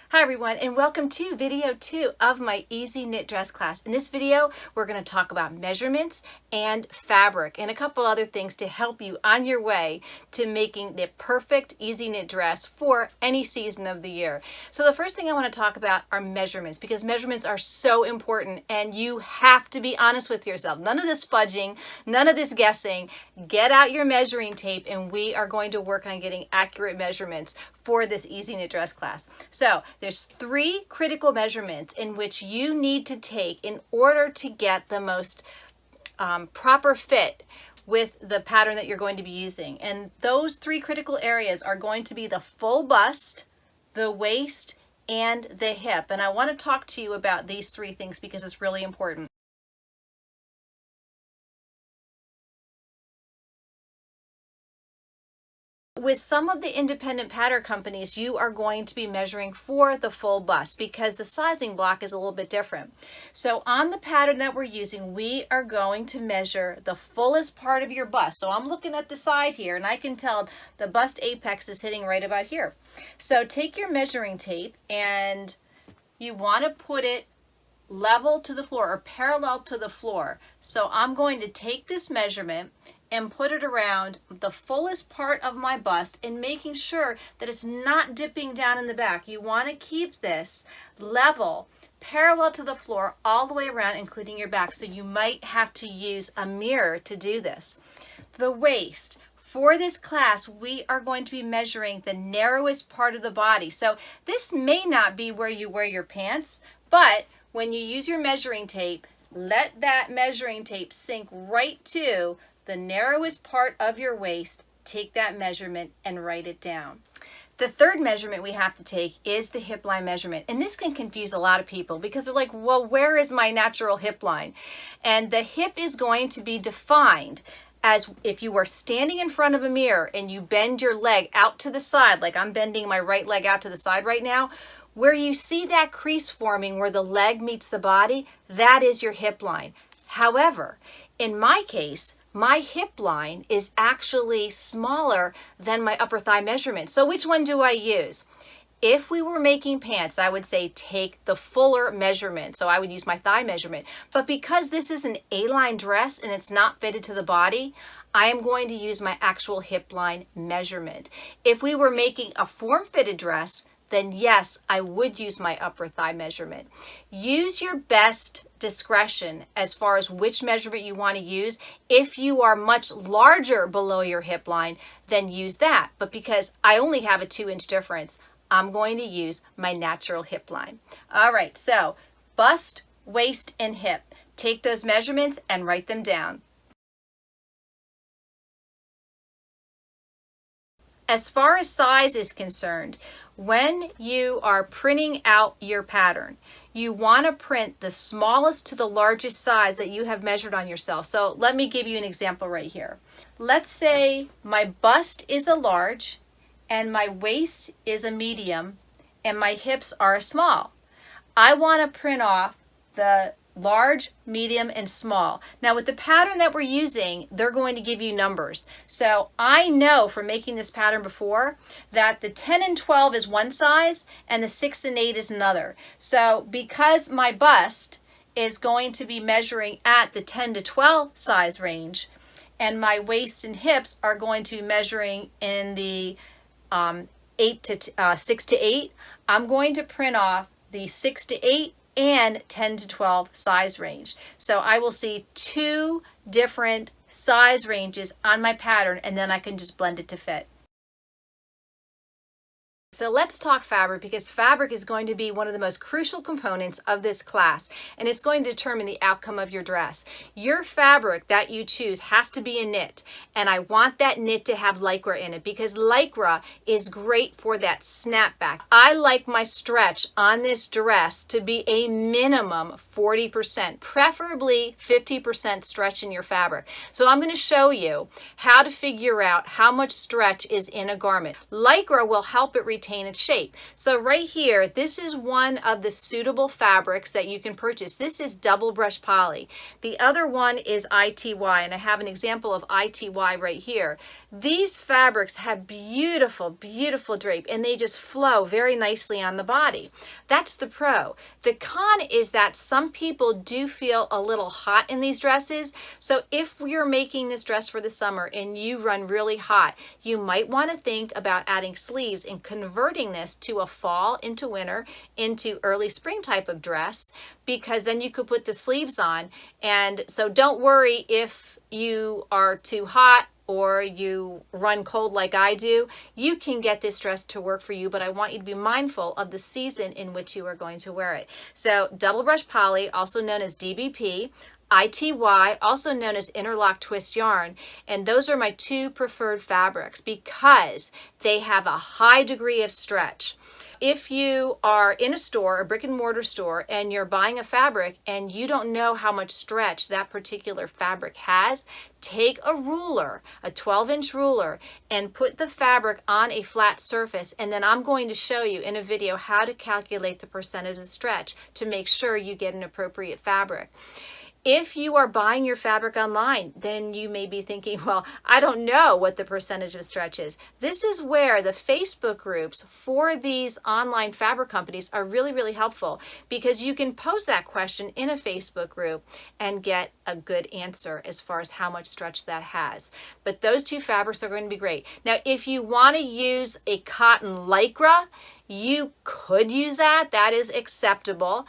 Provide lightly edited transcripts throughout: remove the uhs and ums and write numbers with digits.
Hi everyone, and welcome to video 2 of my Easy Knit Dress class. In this video, we're going to talk about measurements and fabric and a couple other things to help you on your way to making the perfect easy knit dress for any season of the year. So the first thing I want to talk about are measurements, because measurements are so important and you have to be honest with yourself. None of this fudging, none of this guessing. Get out your measuring tape and we are going to work on getting accurate measurements for this easy knit dress class. So there's 3 critical measurements in which you need to take in order to get the most proper fit with the pattern that you're going to be using. And those 3 critical areas are going to be the full bust, the waist, and the hip. And I want to talk to you about these 3 things because it's really important. With some of the independent pattern companies, you are going to be measuring for the full bust because the sizing block is a little bit different. So on the pattern that we're using, we are going to measure the fullest part of your bust. So I'm looking at the side here and I can tell the bust apex is hitting right about here. So take your measuring tape and you want to put it level to the floor or parallel to the floor. So I'm going to take this measurement and put it around the fullest part of my bust and making sure that it's not dipping down in the back. You want to keep this level, parallel to the floor all the way around, including your back. So you might have to use a mirror to do this. The waist. For this class, we are going to be measuring the narrowest part of the body. So this may not be where you wear your pants, but when you use your measuring tape, let that measuring tape sink right to the narrowest part of your waist. Take that measurement and write it down. The third measurement we have to take is the hip line measurement. And this can confuse a lot of people because they're like, well, where is my natural hip line? And the hip is going to be defined as if you were standing in front of a mirror and you bend your leg out to the side, like I'm bending my right leg out to the side right now, where you see that crease forming where the leg meets the body, that is your hip line. However, in my case, my hip line is actually smaller than my upper thigh measurement. So which one do I use? If we were making pants, I would say take the fuller measurement. So I would use my thigh measurement. But because this is an A-line dress and it's not fitted to the body, I am going to use my actual hip line measurement. If we were making a form-fitted dress, then yes, I would use my upper thigh measurement. Use your best discretion as far as which measurement you want to use. If you are much larger below your hip line, then use that. But because I only have a 2-inch difference, I'm going to use my natural hip line. All right, so bust, waist, and hip. Take those measurements and write them down. As far as size is concerned, when you are printing out your pattern, you want to print the smallest to the largest size that you have measured on yourself. So let me give you an example right here. Let's say my bust is a large and my waist is a medium and my hips are a small. I want to print off the large, medium, and small. Now with the pattern that we're using, they're going to give you numbers. So I know from making this pattern before that the 10 and 12 is one size and the 6 and 8 is another. So because my bust is going to be measuring at the 10 to 12 size range and my waist and hips are going to be measuring in the 6 to 8, I'm going to print off the 6 to 8 and 10 to 12 size range. So I will see 2 different size ranges on my pattern and then I can just blend it to fit. So let's talk fabric, because fabric is going to be one of the most crucial components of this class and it's going to determine the outcome of your dress. Your fabric that you choose has to be a knit, and I want that knit to have lycra in it because lycra is great for that snapback. I like my stretch on this dress to be a minimum 40%, preferably 50% stretch in your fabric. So I'm going to show you how to figure out how much stretch is in a garment. Lycra will help it retain its shape. So right here, this is one of the suitable fabrics that you can purchase. This is double brush poly. The other one is ITY, and I have an example of ITY right here. These fabrics have beautiful, beautiful drape, and they just flow very nicely on the body. That's the pro. The con is that some people do feel a little hot in these dresses. So if you're making this dress for the summer and you run really hot, you might want to think about adding sleeves and converting this to a fall into winter, into early spring type of dress, because then you could put the sleeves on. And so don't worry if you are too hot or you run cold like I do. You can get this dress to work for you, but I want you to be mindful of the season in which you are going to wear it. So double brush poly, also known as DBP, ITY, also known as interlock twist yarn, and those are my two preferred fabrics because they have a high degree of stretch. If you are in a store, a brick and mortar store, and you're buying a fabric and you don't know how much stretch that particular fabric has, take a ruler, a 12-inch ruler, and put the fabric on a flat surface, and then I'm going to show you in a video how to calculate the percentage of stretch to make sure you get an appropriate fabric. If you are buying your fabric online, then you may be thinking, well, I don't know what the percentage of stretch is. This is where the Facebook groups for these online fabric companies are really, really helpful, because you can pose that question in a Facebook group and get a good answer as far as how much stretch that has. But those two fabrics are going to be great. Now, if you want to use a cotton lycra, you could use that. That is acceptable.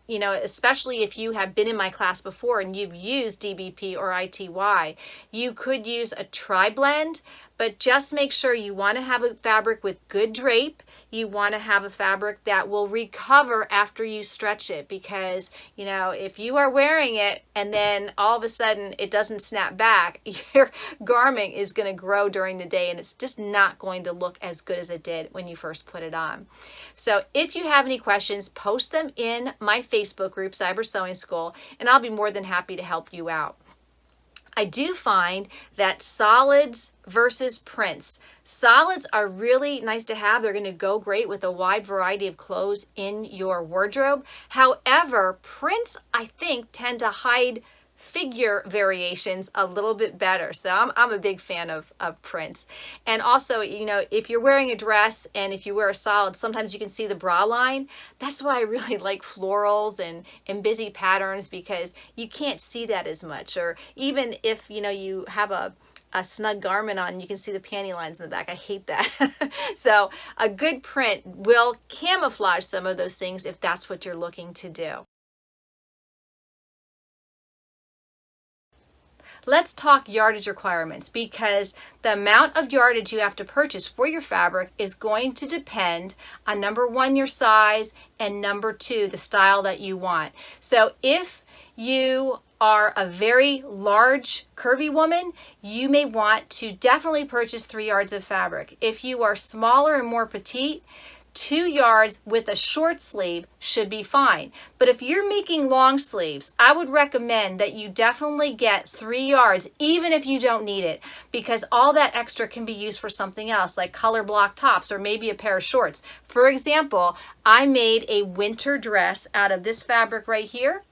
You know, especially if you have been in my class before and you've used DBP or ITY, you could use a tri-blend, but just make sure you want to have a fabric with good drape. You want to have a fabric that will recover after you stretch it, because, you know, if you are wearing it and then all of a sudden it doesn't snap back, your garment is going to grow during the day and it's just not going to look as good as it did when you first put it on. So if you have any questions, post them in my Facebook group, Cyber Sewing School, and I'll be more than happy to help you out. I do find that solids versus prints. Solids are really nice to have. They're going to go great with a wide variety of clothes in your wardrobe. However, prints, I think, tend to hide figure variations a little bit better. So I'm a big fan of prints. And also, you know, if you're wearing a dress and if you wear a solid, sometimes you can see the bra line. That's why I really like florals and busy patterns, because you can't see that as much. Or even if, you know, you have a snug garment on, you can see the panty lines in the back. I hate that. So a good print will camouflage some of those things if that's what you're looking to do. Let's talk yardage requirements, because the amount of yardage you have to purchase for your fabric is going to depend on, number one, your size, and number two, the style that you want. So if you are a very large, curvy woman, you may want to definitely purchase 3 yards of fabric. If you are smaller and more petite, 2 yards with a short sleeve should be fine. But if you're making long sleeves, I would recommend that you definitely get 3 yards, even if you don't need it, because all that extra can be used for something else, like color block tops or maybe a pair of shorts. For example, I made a winter dress out of this fabric right here.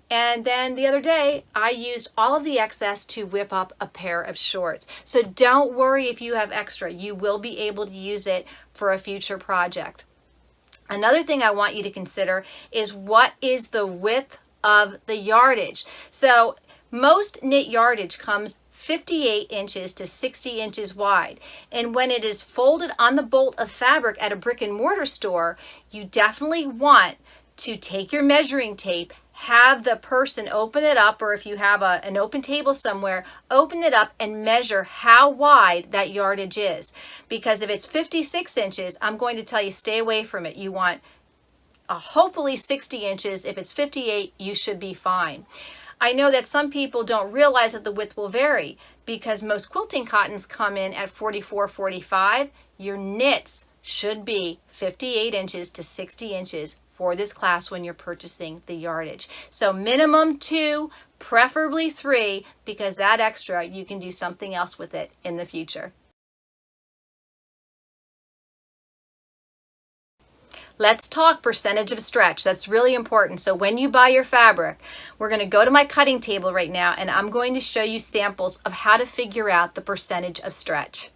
And then the other day, I used all of the excess to whip up a pair of shorts. So don't worry if you have extra. You will be able to use it for a future project. Another thing I want you to consider is, what is the width of the yardage? So most knit yardage comes 58 inches to 60 inches wide. And when it is folded on the bolt of fabric at a brick and mortar store, you definitely want to take your measuring tape, have the person open it up, or if you have an open table somewhere, open it up and measure how wide that yardage is. Because if it's 56 inches, I'm going to tell you, stay away from it. You want hopefully 60 inches. If it's 58, you should be fine. I know that some people don't realize that the width will vary, because most quilting cottons come in at 44, 45. Your knits should be 58 inches to 60 inches for this class when you're purchasing the yardage. So minimum 2, preferably 3, because that extra, you can do something else with it in the future. Let's talk percentage of stretch. That's really important. So when you buy your fabric, we're going to go to my cutting table right now, and I'm going to show you samples of how to figure out the percentage of stretch.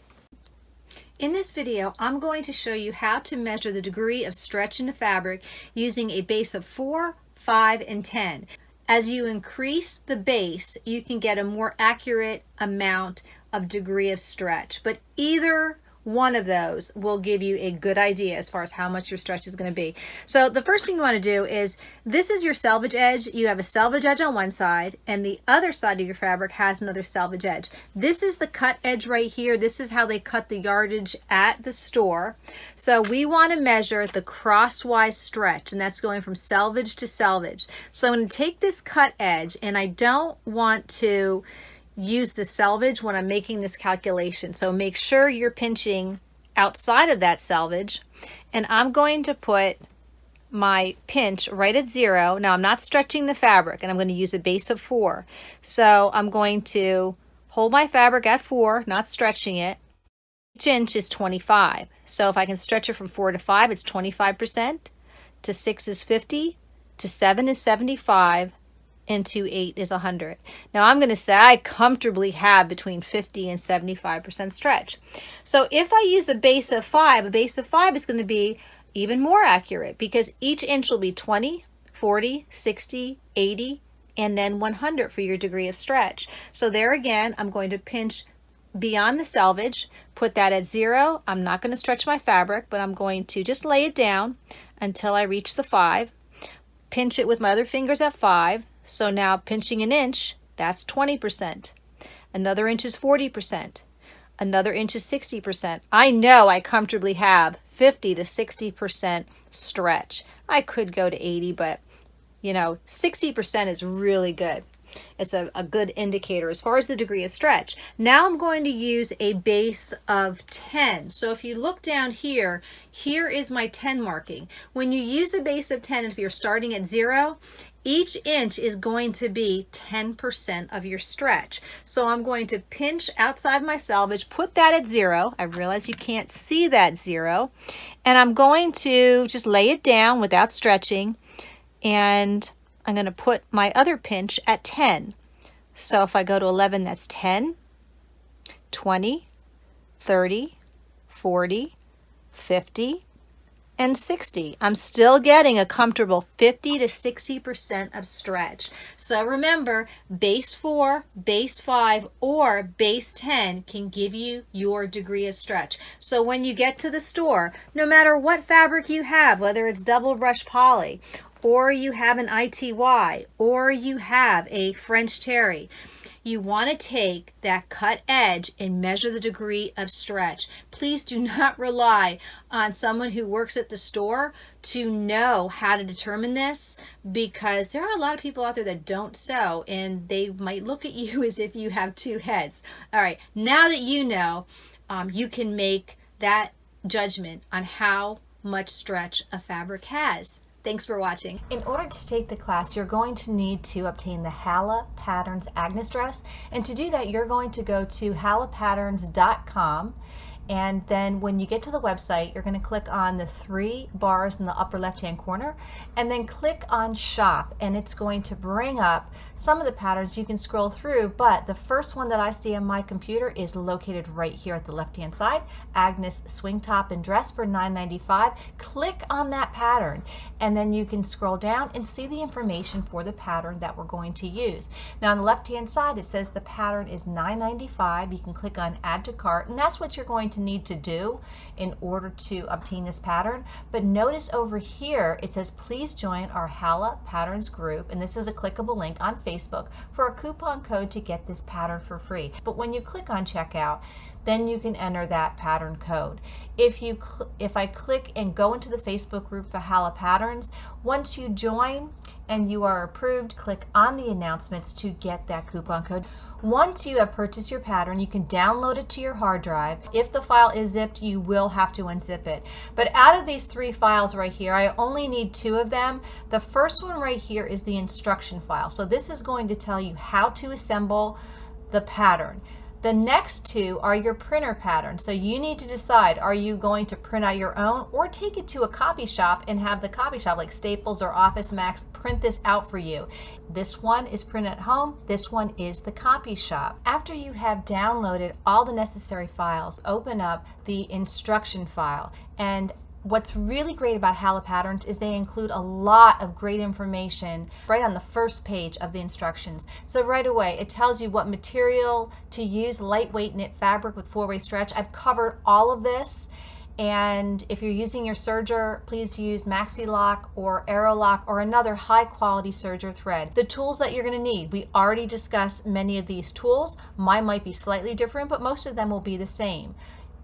In this video, I'm going to show you how to measure the degree of stretch in the fabric using a base of 4, 5, and 10. As you increase the base, you can get a more accurate amount of degree of stretch, but either one of those will give you a good idea as far as how much your stretch is going to be. So the first thing you want to do is, this is your selvage edge. You have a selvage edge on one side, and the other side of your fabric has another selvage edge. This is the cut edge right here. This is how they cut the yardage at the store. So we want to measure the crosswise stretch, and that's going from selvage to selvage. So I'm going to take this cut edge, and I don't want to use the selvage when I'm making this calculation. So make sure you're pinching outside of that selvage, and I'm going to put my pinch right at 0. Now I'm not stretching the fabric, and I'm going to use a base of 4. So I'm going to hold my fabric at 4, not stretching it. Each inch is 25. So if I can stretch it from 4 to 5, it's 25%, to 6 is 50, to 7 is 75, and to 8 is 100. Now I'm going to say I comfortably have between 50 and 75% stretch. So if I use a base of 5 is going to be even more accurate, because each inch will be 20, 40, 60, 80, and then 100 for your degree of stretch. So there again, I'm going to pinch beyond the selvage, put that at 0. I'm not going to stretch my fabric, but I'm going to just lay it down until I reach the 5. Pinch it with my other fingers at 5. So now pinching an inch, that's 20%. Another inch is 40%. Another inch is 60%. I know I comfortably have 50 to 60% stretch. I could go to 80, but 60% is really good. It's a good indicator as far as the degree of stretch. Now I'm going to use a base of 10. So if you look down here, here is my 10 marking. When you use a base of 10, if you're starting at 0, each inch is going to be 10% of your stretch. So I'm going to pinch outside my selvage, put that at 0. I realize you can't see that 0. And I'm going to just lay it down without stretching. And I'm going to put my other pinch at 10. So if I go to 11, that's 10, 20, 30, 40, 50, and 60. I'm still getting a comfortable 50 to 60% of stretch. So remember, base 4, base 5, or base 10 can give you your degree of stretch. So when you get to the store, no matter what fabric you have, whether it's double brush poly, or you have an ITY, or you have a French terry, you want to take that cut edge and measure the degree of stretch. Please do not rely on someone who works at the store to know how to determine this, because there are a lot of people out there that don't sew, and they might look at you as if you have two heads. All right, now that you know, you can make that judgment on how much stretch a fabric has. Thanks for watching. In order to take the class, you're going to need to obtain the Hala Patterns Agnes dress. And to do that, you're going to go to halapatterns.com. And then when you get to the website, you're going to click on the 3 bars in the upper left-hand corner, and then click on Shop, and it's going to bring up some of the patterns you can scroll through, but the first one that I see on my computer is located right here at the left-hand side, Agnes Swing Top and Dress for $9.95. Click on that pattern, and then you can scroll down and see the information for the pattern that we're going to use. Now on the left-hand side, it says the pattern is $9.95. You can click on Add to Cart, and that's what you're going to need to do in order to obtain this pattern. But notice over here it says please join our Hala Patterns group, and this is a clickable link on Facebook for a coupon code to get this pattern for free. But when you click on checkout, then you can enter that pattern code. If I click and go into the Facebook group for Hala Patterns, once you join and you are approved, click on the announcements to get that coupon code. Once you have purchased your pattern, you can download it to your hard drive. If the file is zipped, you will have to unzip it. But out of these 3 files right here, I only need 2 of them. The first one right here is the instruction file. So this is going to tell you how to assemble the pattern. The next two are your printer patterns. So you need to decide, are you going to print out your own or take it to a copy shop and have the copy shop like Staples or Office Max print this out for you. This one is print at home, this one is the copy shop. After you have downloaded all the necessary files, open up the instruction file. And what's really great about Hala Patterns is they include a lot of great information right on the first page of the instructions. So right away it tells you what material to use, lightweight knit fabric with 4-way stretch. I've covered all of this, and if you're using your serger, please use Maxi Lock or Aero Lock or another high quality serger thread. The tools that you're going to need, we already discussed many of these tools. Mine might be slightly different, but most of them will be the same.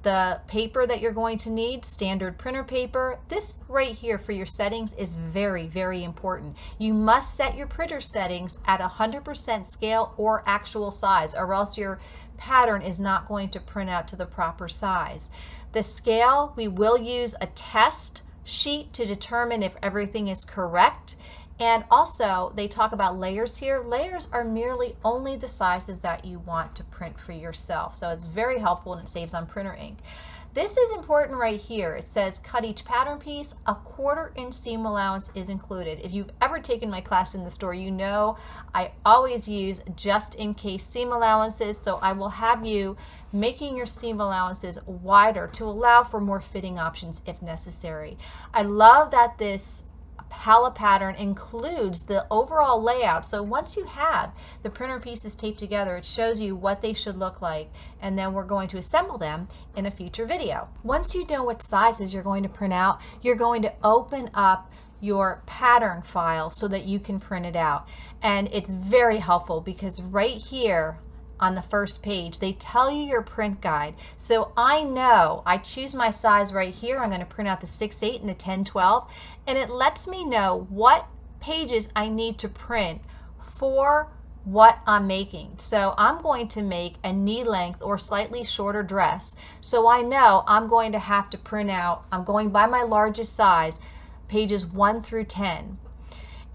The paper that you're going to need, standard printer paper. This right here for your settings is very, very important. You must set your printer settings at 100% scale or actual size, or else your pattern is not going to print out to the proper size. The scale, we will use a test sheet to determine if everything is correct. And also they talk about layers here. Layers are merely only the sizes that you want to print for yourself. So it's very helpful and it saves on printer ink. This is important right here. It says cut each pattern piece, a 1/4 inch seam allowance is included. If you've ever taken my class in the store, you know I always use just in case seam allowances. So I will have you making your seam allowances wider to allow for more fitting options if necessary. I love that this Hala pattern includes the overall layout. So once you have the printer pieces taped together, it shows you what they should look like, and then we're going to assemble them in a future video. Once you know what sizes you're going to print out, you're going to open up your pattern file so that you can print it out. And it's very helpful because right here on the first page, they tell you your print guide. So I know I choose my size right here. I'm going to print out the 6/8 and the 10/12, and it lets me know what pages I need to print for what I'm making. So I'm going to make a knee length or slightly shorter dress. So I know I'm going to have to print out, I'm going by my largest size, pages 1 through 10.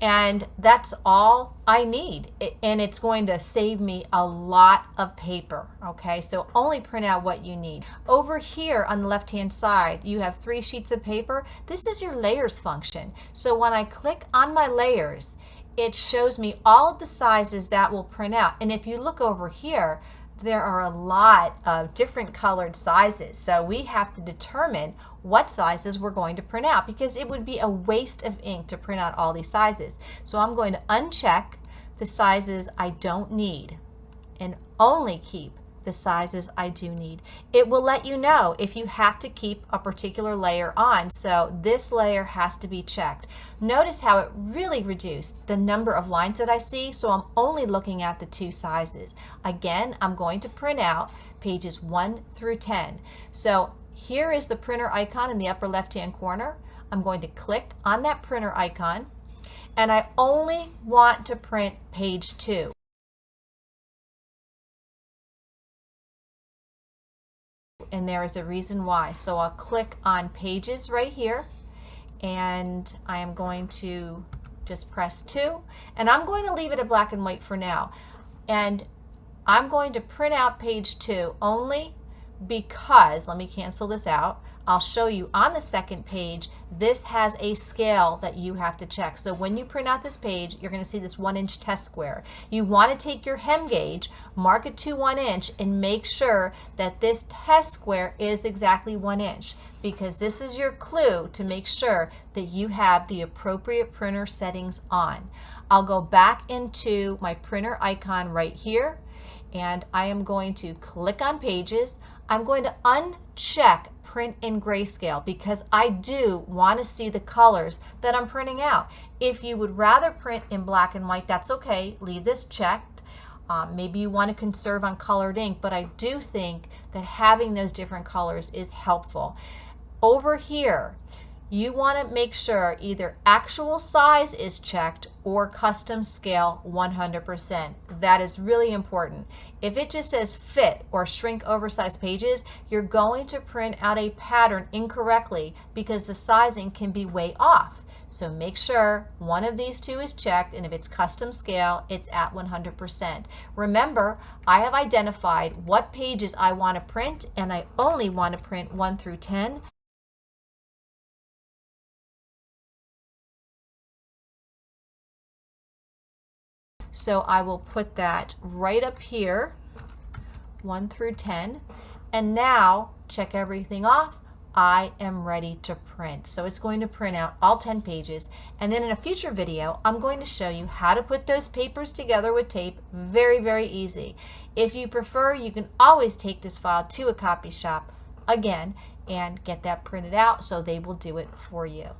And that's all I need, and it's going to save me a lot of paper. Okay, so only print out what you need. Over here on the left hand side you have 3 sheets of paper. This is your layers function. So when I click on my layers, it shows me all of the sizes that will print out. And if you look over here, there are a lot of different colored sizes. So we have to determine what sizes we're going to print out, because it would be a waste of ink to print out all these sizes. So I'm going to uncheck the sizes I don't need and only keep the sizes I do need. It will let you know if you have to keep a particular layer on. So this layer has to be checked. Notice how it really reduced the number of lines that I see. So I'm only looking at the 2 sizes. Again, I'm going to print out pages 1 through 10. So here is the printer icon in the upper left hand corner. I'm going to click on that printer icon, and I only want to print page 2. And there is a reason why. So I'll click on pages right here, and I am going to just press 2, and I'm going to leave it at black and white for now. And I'm going to print out page 2 only because, let me cancel this out, I'll show you on the second page, this has a scale that you have to check. So when you print out this page, you're going to see this 1-inch test square. You want to take your hem gauge, mark it to 1 inch, and make sure that this test square is exactly 1 inch, because this is your clue to make sure that you have the appropriate printer settings on. I'll go back into my printer icon right here, and I am going to click on pages. I'm going to uncheck print in grayscale because I do want to see the colors that I'm printing out. If you would rather print in black and white, that's okay. Leave this checked. Maybe you want to conserve on colored ink, but I do think that having those different colors is helpful. Over here, you want to make sure either actual size is checked or custom scale 100%. That is really important. If it just says fit or shrink oversized pages, you're going to print out a pattern incorrectly because the sizing can be way off. So make sure one of these two is checked, and if it's custom scale, it's at 100%. Remember, I have identified what pages I want to print, and I only want to print 1 through 10. So I will put that right up here, 1 through 10. And now check everything off. I am ready to print. So it's going to print out all 10 pages. And then in a future video, I'm going to show you how to put those papers together with tape. Very, very easy. If you prefer, you can always take this file to a copy shop again and get that printed out, so they will do it for you.